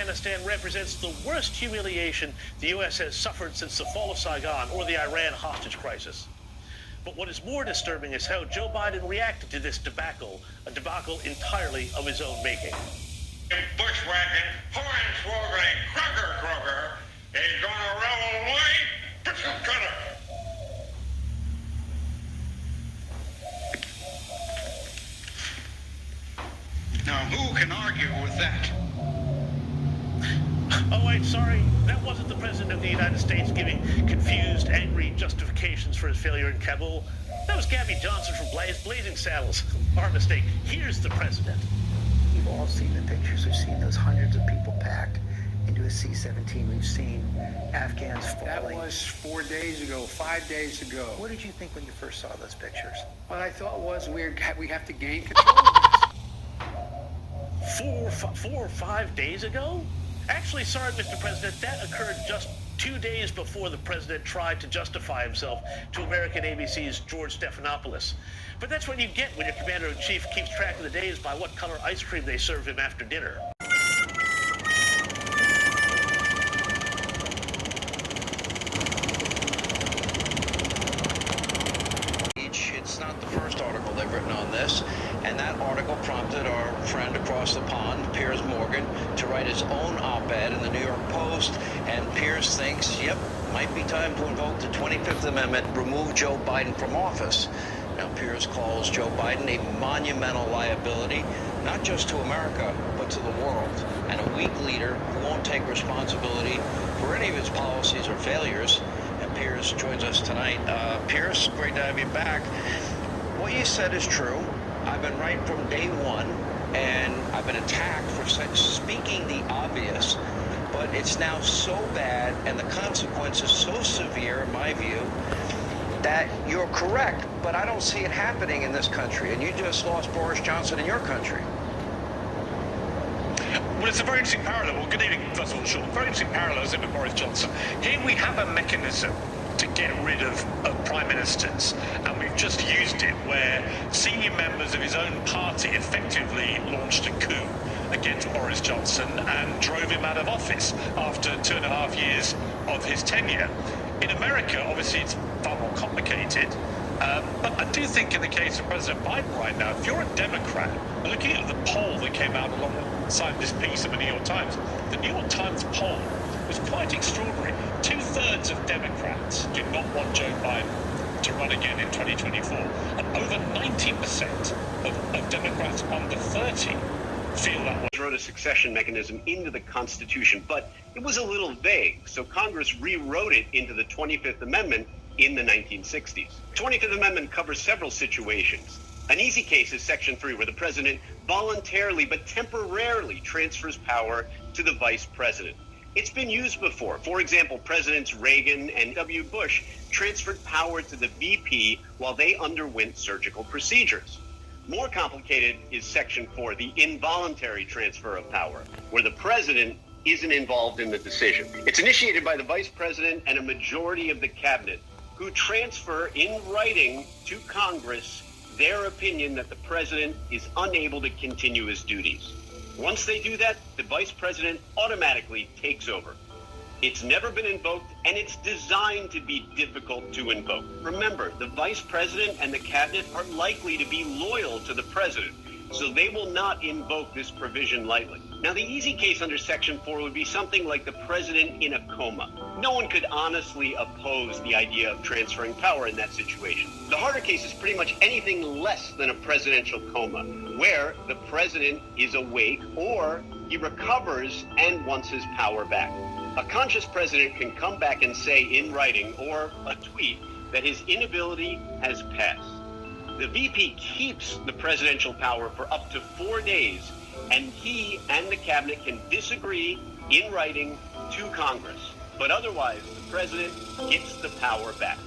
Afghanistan represents the worst humiliation the U.S. has suffered since the fall of Saigon or the Iran hostage crisis. But what is more disturbing is how Joe Biden reacted to this debacle, a debacle entirely of his own making. Bushwhacking, hornswoggling, crocker, he's gonna roll away, pistol cutter. Now, who can argue with that? Oh, wait, sorry. That wasn't the President of the United States giving confused, angry justifications for his failure in Kabul. That was Gabby Johnson from Blazing Saddles. Our mistake. Here's the President. We've all seen the pictures. We've seen those hundreds of people packed into a C-17. We've seen Afghans falling. That was 4 days ago, 5 days ago. What did you think when you first saw those pictures? What I thought was we have to gain control of this. 4 or 5 days ago? Actually, sorry, Mr. President, that occurred just 2 days before the President tried to justify himself to American ABC's George Stephanopoulos. But that's what you get when your Commander-in-Chief keeps track of the days by what color ice cream they serve him after dinner. It's not the first article they've written on this, and that article prompted our friend across the pond, Piers Morgan, to write his own op-ed in the New York Post, and Piers thinks, yep, might be time to invoke the 25th Amendment, remove Joe Biden from office. Now, Piers calls Joe Biden a monumental liability, not just to America, but to the world, and a weak leader who won't take responsibility for any of his policies or failures. And Piers joins us tonight. Piers, great to have you back. What you said is true. I've been right from day one, and I've been attacked for speaking the obvious, but it's now so bad and the consequences so severe, in my view, that you're correct, but I don't see it happening in this country, and you just lost Boris Johnson in your country. Well, it's a very interesting parallel. Well, good evening, first of all, Sean. Very interesting parallel, isn't it, with Boris Johnson? Here we have a mechanism to get rid of prime ministers, and we've just used it where senior members of his own party effectively launched a coup against Boris Johnson and drove him out of office after 2.5 years of his tenure. In America, obviously, it's far more complicated. But I do think in the case of President Biden right now, if you're a Democrat, looking at the poll that came out alongside this piece of the New York Times, the New York Times poll was quite extraordinary. 2/3 of Democrats do not want Joe Biden to run again in 2024. And over 90% of Democrats under 30 feel that way. Wrote a succession mechanism into the Constitution, but it was a little vague, so Congress rewrote it into the 25th Amendment in the 1960s. The 25th Amendment covers several situations. An easy case is Section 3, where the president voluntarily but temporarily transfers power to the vice president. It's been used before. For example, Presidents Reagan and W. Bush transferred power to the VP while they underwent surgical procedures. More complicated is Section 4, the involuntary transfer of power, where the president isn't involved in the decision. It's initiated by the vice president and a majority of the cabinet, who transfer in writing to Congress their opinion that the president is unable to continue his duties. Once they do that, the vice president automatically takes over. It's never been invoked, and it's designed to be difficult to invoke. Remember, the vice president and the cabinet are likely to be loyal to the president, so they will not invoke this provision lightly. Now, the easy case under Section 4 would be something like the president in a coma. No one could honestly oppose the idea of transferring power in that situation. The harder case is pretty much anything less than a presidential coma, where the president is awake or he recovers and wants his power back. A conscious president can come back and say in writing or a tweet that his inability has passed. The VP keeps the presidential power for up to 4 days, and he and the cabinet can disagree in writing to Congress. But otherwise, the president gets the power back.